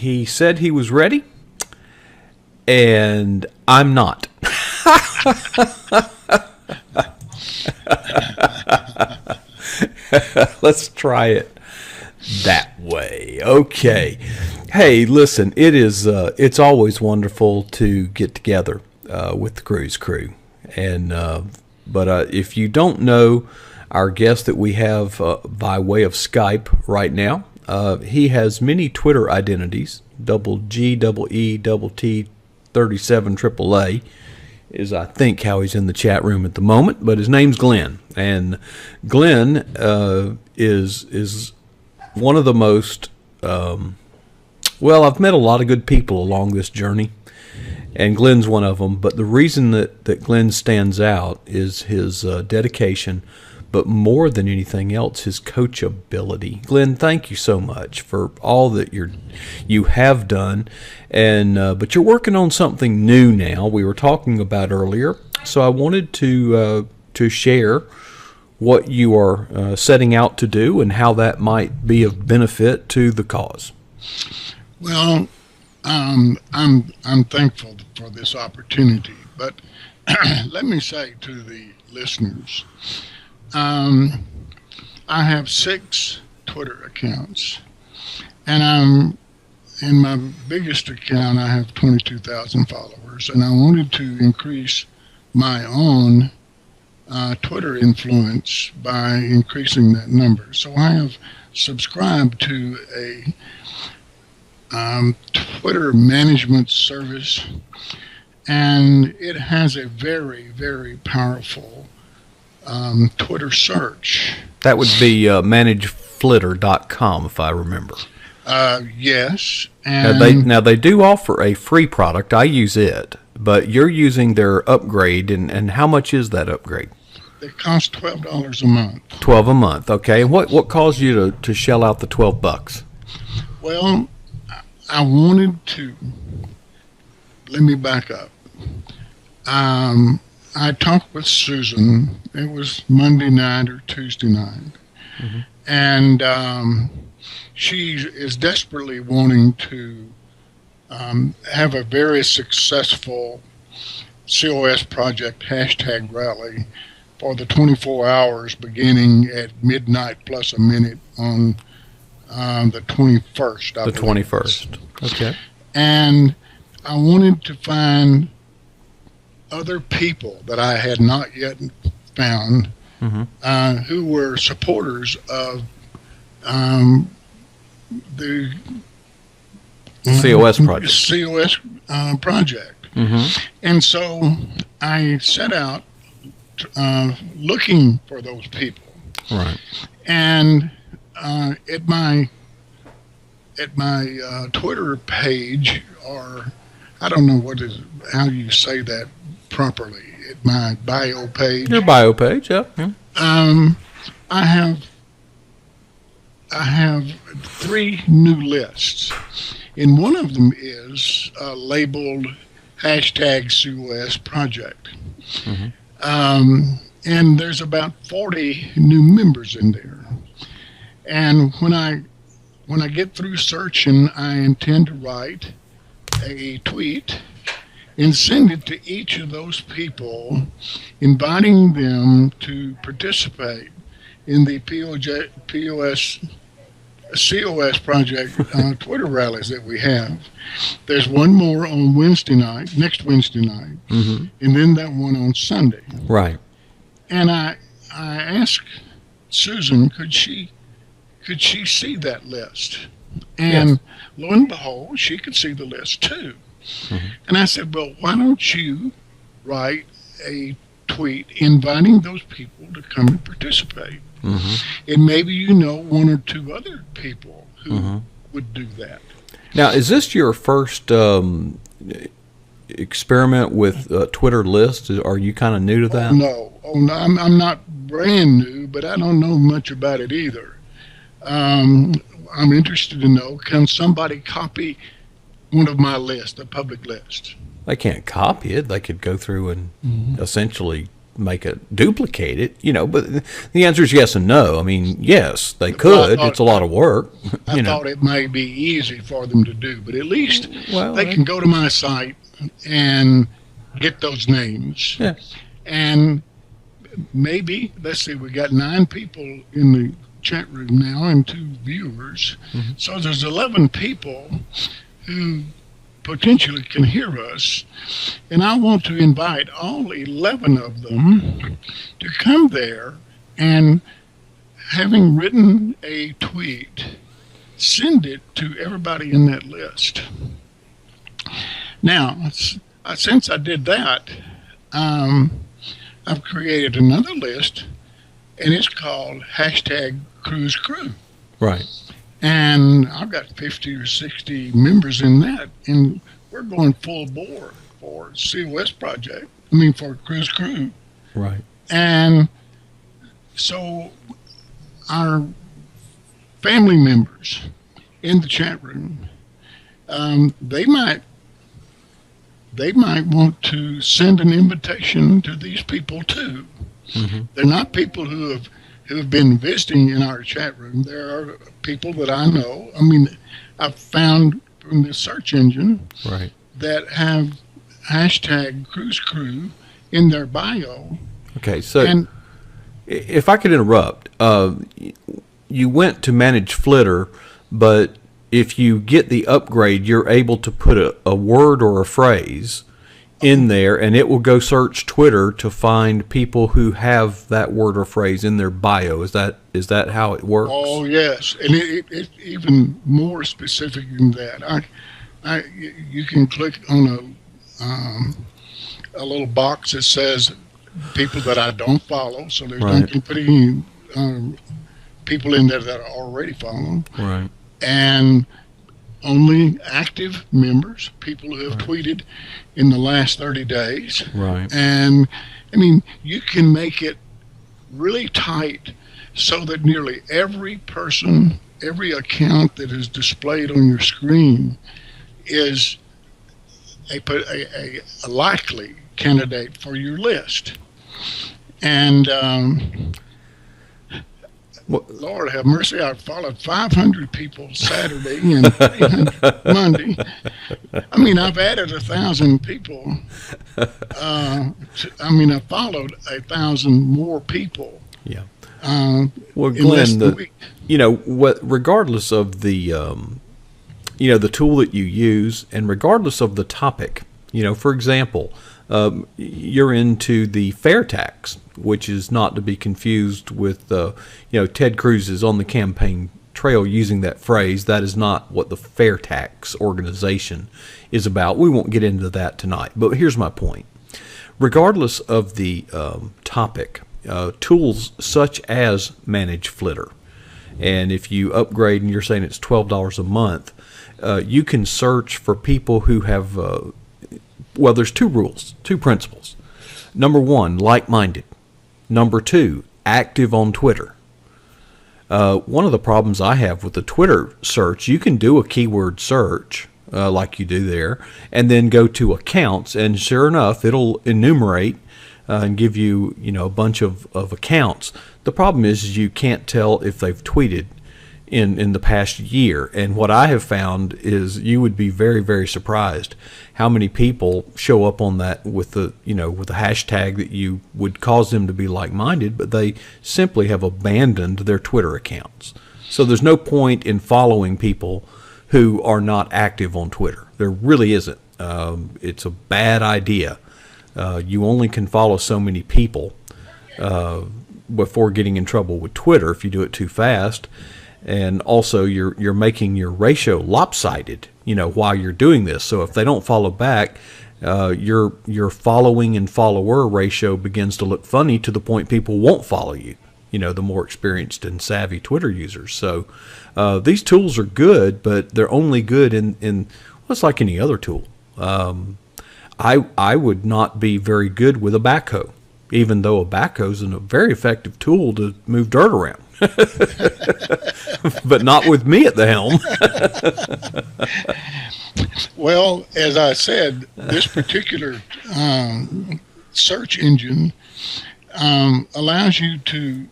he said he was ready, and I'm not. Let's try it that way. Okay. Hey, listen, it's always wonderful to get together with the Cruise Crew. And but if you don't know our guest that we have by way of Skype right now, he has many Twitter identities. Double G, double E, double T, 37 AAA is, I think, how he's in the chat room at the moment. But his name's Glenn, and Glenn is one of the most well, I've met a lot of good people along this journey, and Glenn's one of them. But the reason that Glenn stands out is his dedication, but more than anything else, his coachability. Glenn, thank you so much for all that you have done, and but you're working on something new now. We were talking about earlier, so I wanted to share what you are setting out to do and how that might be of benefit to the cause. Well, I'm thankful for this opportunity, but let me say to the listeners, I have 6 Twitter accounts, and in my biggest account, I have 22,000 followers, and I wanted to increase my own Twitter influence by increasing that number. So I have subscribed to a Twitter management service, and it has a very, very powerful Twitter search. That would be manageflitter.com, if I remember. Yes. And now they do offer a free product. I use it, but you're using their upgrade, and how much is that upgrade? It costs $12 a month. $12 a month, okay. And what caused you to shell out the $12? Well, I wanted to. Let me back up. I talked with Susan. It was Monday night or Tuesday night, mm-hmm. and she is desperately wanting to have a very successful COS project # rally for the 24 hours beginning at midnight plus a minute on the 21st. The 21st. Okay. And I wanted to find other people that I had not yet found, mm-hmm. Who were supporters of the COS project. COS project. Mm-hmm. And so I set out looking for those people. Right. And at my Twitter page, or I don't know how you say that properly, at my bio page. Your bio page, yeah. I have 3 new lists, and one of them is labeled #COS project. Mm-hmm. And there's about 40 new members in there. And when I get through searching, I intend to write a tweet and send it to each of those people, inviting them to participate in the COS project Twitter rallies that we have. There's one more on next Wednesday night, mm-hmm. and then that one on Sunday. Right. And I asked Susan, could she see that list? And yes. Lo and behold, she could see the list too. Mm-hmm. And I said, well, why don't you write a tweet inviting those people to come and participate? Mm-hmm. And maybe you know 1 or 2 other people who mm-hmm. would do that. Now, is this your first experiment with Twitter lists? Are you kind of new to that? No, I'm not brand new, but I don't know much about it either. I'm interested to know, can somebody copy one of my lists, a public list? They can't copy it. They could go through and mm-hmm. essentially duplicate it, but the answer is yes and no. I mean, yes, they could. It's a lot of work. I thought it might be easy for them to do, but at least they can go to my site and get those names. Yeah. And maybe, let's see, we got 9 people in the chat room now and 2 viewers. Mm-hmm. So there's 11 people who potentially can hear us. And I want to invite all 11 of them to come there and, having written a tweet, send it to everybody in that list. Now, since I did that, I've created another list, and it's called #CruiseCrew. Right. And I've got 50 or 60 members in that, and we're going full bore for COS project. I mean, for Cruise Crew. Right. And so our family members in the chat room, they might want to send an invitation to these people too. Mm-hmm. They're not people who have been visiting in our chat room. There are people that I know. I mean, I've found from the search engine right. that have #CruiseCrew in their bio. Okay, so if I could interrupt, you went to manage Flitter, but if you get the upgrade, you're able to put a word or a phrase in there, and it will go search Twitter to find people who have that word or phrase in their bio. Is that how it works? Oh yes, and it's even more specific than that. You can click on a little box that says people that I don't follow, so there's right. no can put any people in there that are already following. Right. And only active members, people who have tweeted in the last 30 days. Right. And I mean, you can make it really tight so that nearly every person, every account that is displayed on your screen is a likely candidate for your list. And Lord have mercy, I followed 500 people Saturday and 300 Monday. I mean, I've added 1,000 people. I followed 1,000 more people. Yeah. Well, Glenn, regardless of the, the tool that you use, and regardless of the topic, for example, you're into the fair tax, which is not to be confused with, Ted Cruz is on the campaign trail using that phrase. That is not what the fair tax organization is about. We won't get into that tonight, but here's my point. Regardless of the topic, tools such as Manage Flitter, and if you upgrade and you're saying it's $12 a month, you can search for people who have there's 2 principles. Number 1, like-minded. Number 2, active on Twitter. One of the problems I have with the Twitter search, you can do a keyword search like you do there, and then go to accounts, and sure enough, it'll enumerate and give you, a bunch of accounts. The problem is you can't tell if they've tweeted in the past year. And what I have found is you would be very, very surprised how many people show up on that with the hashtag that you would cause them to be like-minded, but they simply have abandoned their Twitter accounts. So there's no point in following people who are not active on Twitter. There really isn't. It's a bad idea. You only can follow so many people before getting in trouble with Twitter if you do it too fast. And also, you're making your ratio lopsided, while you're doing this. So if they don't follow back, your following and follower ratio begins to look funny to the point people won't follow you. The more experienced and savvy Twitter users. So these tools are good, but they're only good in it's like any other tool. I would not be very good with a backhoe, even though a backhoe is a very effective tool to move dirt around. But not with me at the helm. Well, as I said, this particular search engine allows you to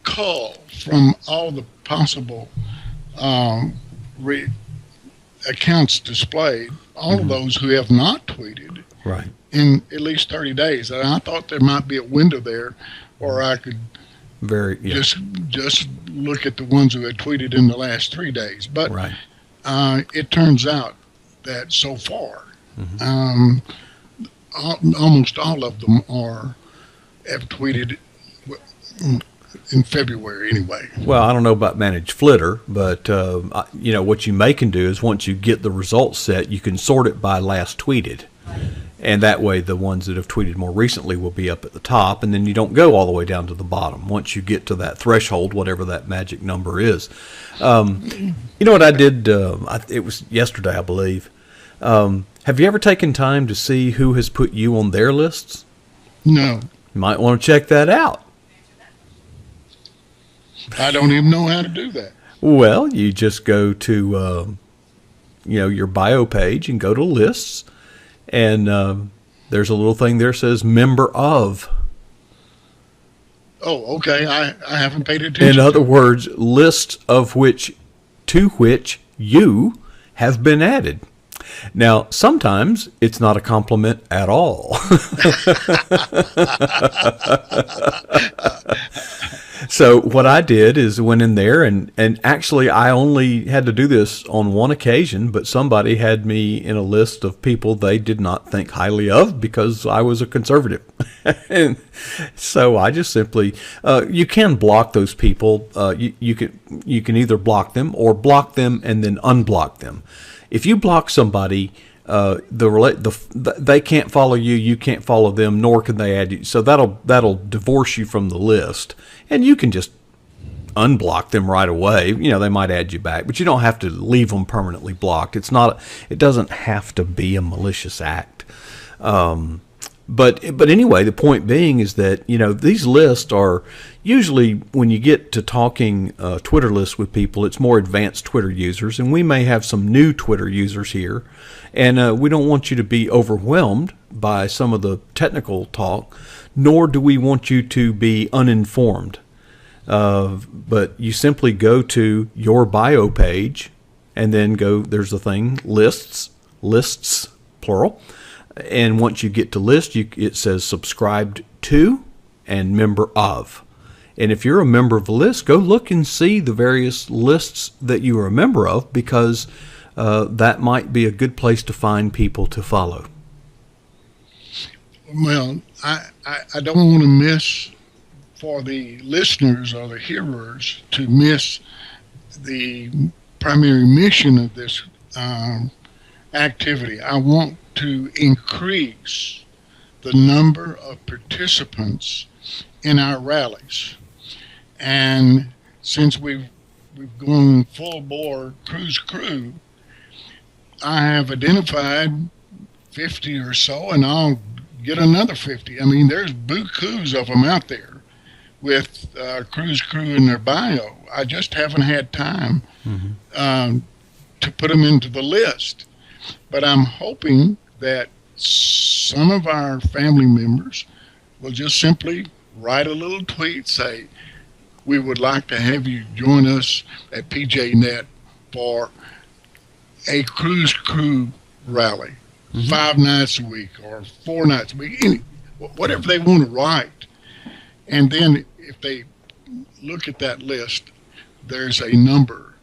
cull from all the possible um, re- accounts displayed, all of those who have not tweeted Right. in at least 30 days. And I thought there might be a window there where I could Very, yeah. just look at the ones who had tweeted in the last 3 days. But Right. it turns out that so far, Mm-hmm. almost all of them have tweeted in February anyway. Well, I don't know about Manage Flitter, but what you may can do is once you get the results set, you can sort it by last tweeted, and that way the ones that have tweeted more recently will be up at the top, and then you don't go all the way down to the bottom once you get to that threshold, whatever that magic number is. You know what I did? It was yesterday, I believe. Have you ever taken time to see who has put you on their lists? No, You might want to check that out. I don't even know how to do that. Well, you just go to your bio page and go to lists, and there's a little thing there that says member of. Oh, okay. I haven't paid attention. In other words, lists to which you have been added. Now, sometimes it's not a compliment at all. So what I did is went in there and actually I only had to do this on one occasion, but somebody had me in a list of people they did not think highly of because I was a conservative. And so I just simply, you can block those people. You can either block them or block them and then unblock them. If you block somebody, they can't follow you, you can't follow them, nor can they add you. So that'll divorce you from the list, and you can just unblock them right away. They might add you back, but you don't have to leave them permanently blocked. It doesn't have to be a malicious act. But anyway, the point being is that these lists are usually, when you get to talking Twitter lists with people, it's more advanced Twitter users, and we may have some new Twitter users here, and we don't want you to be overwhelmed by some of the technical talk, nor do we want you to be uninformed. But you simply go to your bio page, and then there's the thing, lists, plural. And once you get to list, it says subscribed to and member of. And if you're a member of a list, go look and see the various lists that you are a member of, because that might be a good place to find people to follow. Well, I don't want to miss, for the listeners or the hearers, to miss the primary mission of this activity. I want to increase the number of participants in our rallies. And since we've gone full bore cruise crew, I have identified 50 or so, and I'll get another 50. I mean, there's bukus of them out there with cruise crew in their bio. I just haven't had time to put them into the list. But I'm hoping that some of our family members will just simply write a little tweet, say, we would like to have you join us at PJNET for a cruise crew rally, 5 nights a week or 4 nights a week, whatever they want to write. And then if they look at that list, there's a number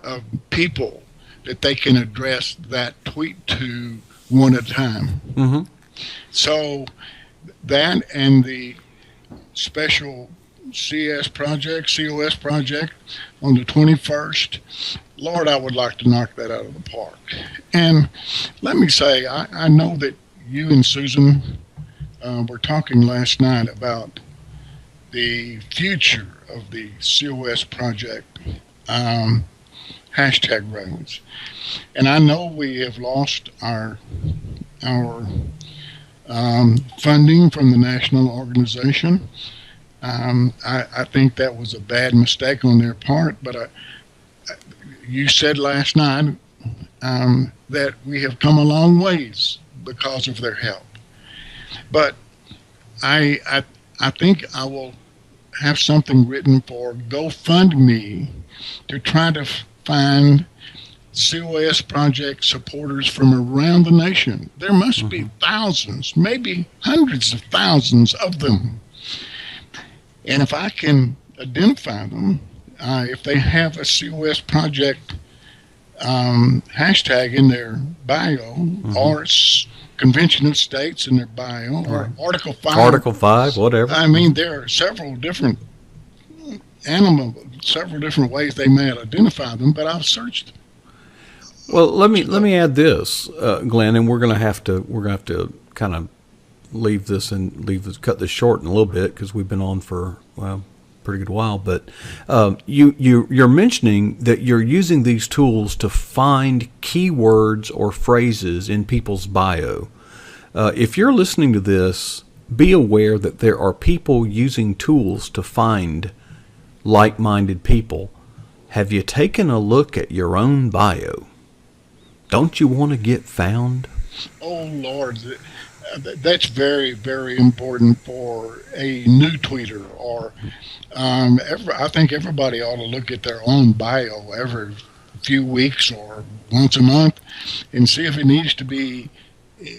of people that they can address that tweet to one at a time. So that and the special COS project on the 21st, Lord, I would like to knock that out of the park. And let me say, I know that you and Susan were talking last night about the future of the COS project hashtag rallies. And I know we have lost our funding from the national organization. I think that was a bad mistake on their part, but you said last night that we have come a long ways because of their help. But I think I will have something written for GoFundMe to try to find COS project supporters from around the nation. There must be thousands, maybe hundreds of thousands of them. And if I can identify them, if they have a COS project hashtag in their bio, or Convention of States in their bio, or Article 5. Article 5, whatever. I mean, there are several different ways they may identify them, but I've searched. Well, let me add this, Glenn, and we're gonna have to kind of cut this short in a little bit because we've been on for pretty good while. But you're mentioning that you're using these tools to find keywords or phrases in people's bio. If you're listening to this, be aware that there are people using tools to find like-minded people. Have you taken a look at your own bio? Don't you want to get found? Oh, Lord. That's very, very important for a new tweeter. Or I think everybody ought to look at their own bio every few weeks or once a month and see if it needs to be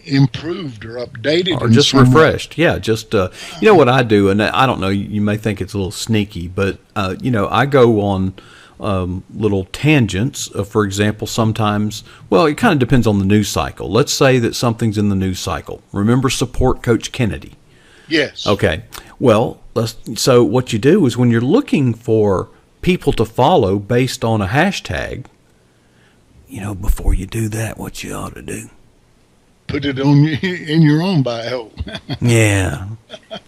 improved or updated. Or just refreshed. Yeah, just, you know what I do, and I don't know, you may think it's a little sneaky, but, I go on little tangents. For example, sometimes, well, it kind of depends on the news cycle. Let's say that something's in the news cycle. Remember Support Coach Kennedy? Yes. Okay. Well, so what you do is when you're looking for people to follow based on a hashtag, before you do that, what you ought to do? Put it on in your own bio. Yeah,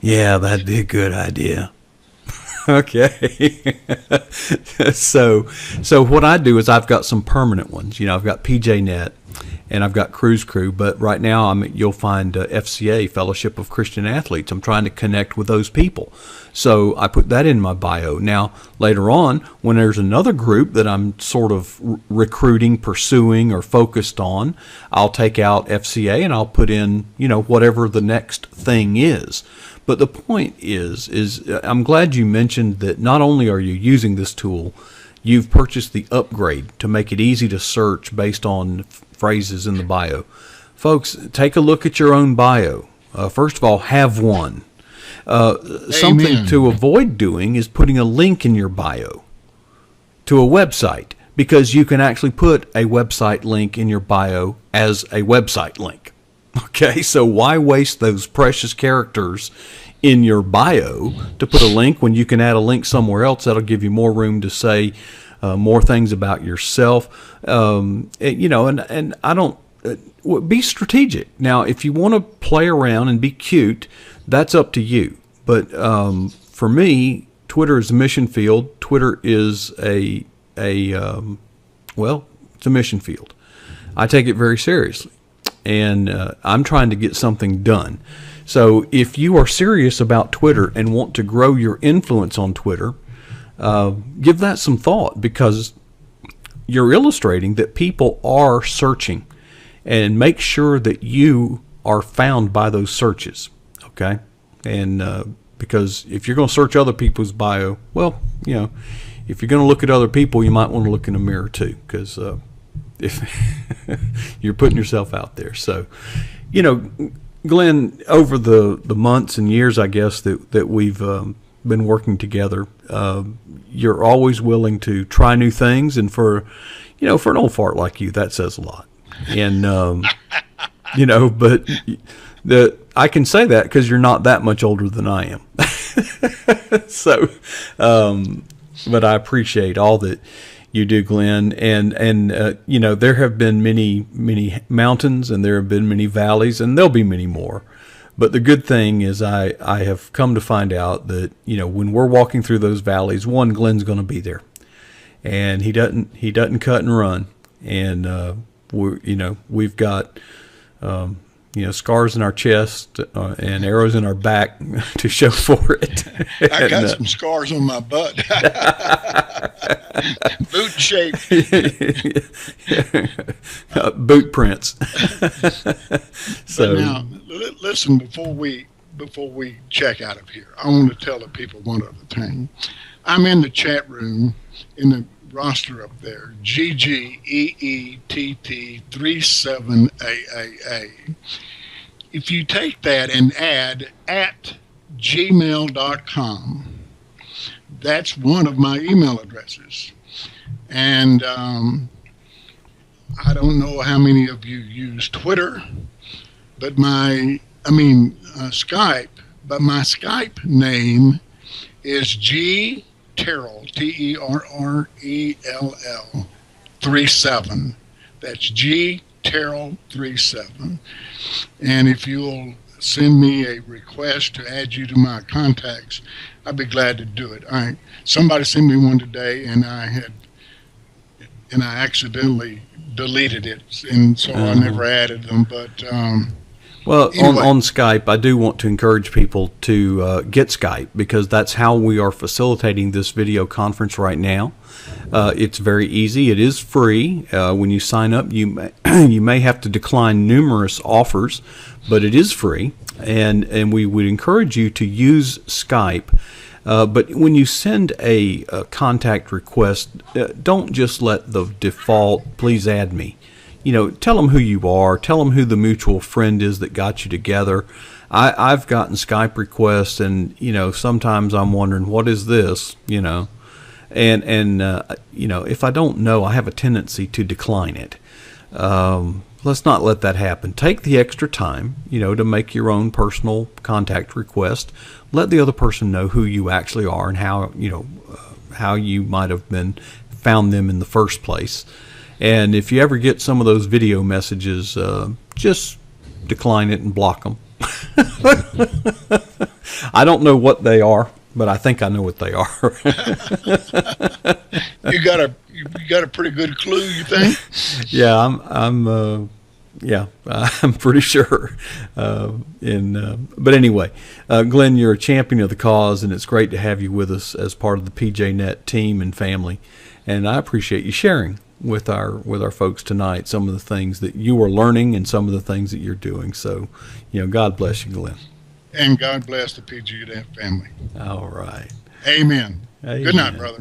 that'd be a good idea. Okay. So what I do is I've got some permanent ones. I've got PJNET and I've got Cruise Crew, but right now you'll find FCA, Fellowship of Christian Athletes. I'm trying to connect with those people. So I put that in my bio. Now, later on, when there's another group that I'm sort of recruiting, pursuing, or focused on, I'll take out FCA and I'll put in, whatever the next thing is. But the point is I'm glad you mentioned that not only are you using this tool, you've purchased the upgrade to make it easy to search based on phrases in the bio. Folks, take a look at your own bio. First of all, have one. Something to avoid doing is putting a link in your bio to a website, because you can actually put a website link in your bio as a website link. Okay, so why waste those precious characters in your bio to put a link when you can add a link somewhere else that'll give you more room to say more things about yourself? And I don't be strategic. Now, if you want to play around and be cute, that's up to you. But for me, Twitter is a mission field. Twitter is it's a mission field. I take it very seriously. And I'm trying to get something done. So if you are serious about Twitter and want to grow your influence on Twitter, give that some thought, because you're illustrating that people are searching, and make sure that you are found by those searches. Okay? And because if you're going to search other people's bio, well, if you're going to look at other people, you might want to look in the mirror too, because if you're putting yourself out there. So, Glenn, over the months and years, I guess, that we've been working together, you're always willing to try new things. And for an old fart like you, that says a lot. And, but I can say that because you're not that much older than I am. So, but I appreciate all that you do, Glenn, and there have been many mountains, and there have been many valleys, and there'll be many more. But the good thing is I have come to find out that when we're walking through those valleys, Glenn's going to be there, and he doesn't cut and run, and we've got scars in our chest and arrows in our back to show for it. I got some scars on my butt. Boot shape. Boot prints. So now, listen, before we check out of here, I want to tell the people one other thing. I'm in the chat room in the roster up there, GGEETT37AAA. If you take that and add at gmail.com, that's one of my email addresses. And I don't know how many of you use Twitter, but Skype, but my Skype name is G Terrell, TERRELL 37. That's G Terrell 37. And if you'll send me a request to add you to my contacts, I'd be glad to do it. Somebody sent me one today, and I accidentally deleted it, and so I never added them. But well, anyway. on Skype, I do want to encourage people to get Skype, because that's how we are facilitating this video conference right now. It's very easy. It is free. When you sign up, you may have to decline numerous offers, but it is free, and we would encourage you to use Skype. But when you send a contact request, don't just let the default, please add me. Tell them who you are. Tell them who the mutual friend is that got you together. I've gotten Skype requests, and sometimes I'm wondering, what is this? And if I don't know, I have a tendency to decline it. Let's not let that happen. Take the extra time, to make your own personal contact request. Let the other person know who you actually are and how you might have found them in the first place. And if you ever get some of those video messages, just decline it and block them. I don't know what they are, but I think I know what they are. You got a pretty good clue, you think? Yeah, I'm pretty sure. But anyway, Glenn, you're a champion of the cause, and it's great to have you with us as part of the PJNET team and family. And I appreciate you sharing with our folks tonight some of the things that you are learning and some of the things that you're doing. So, God bless you, Glenn. And God bless the PJNET family. All right. Amen. Amen. Good night, brother.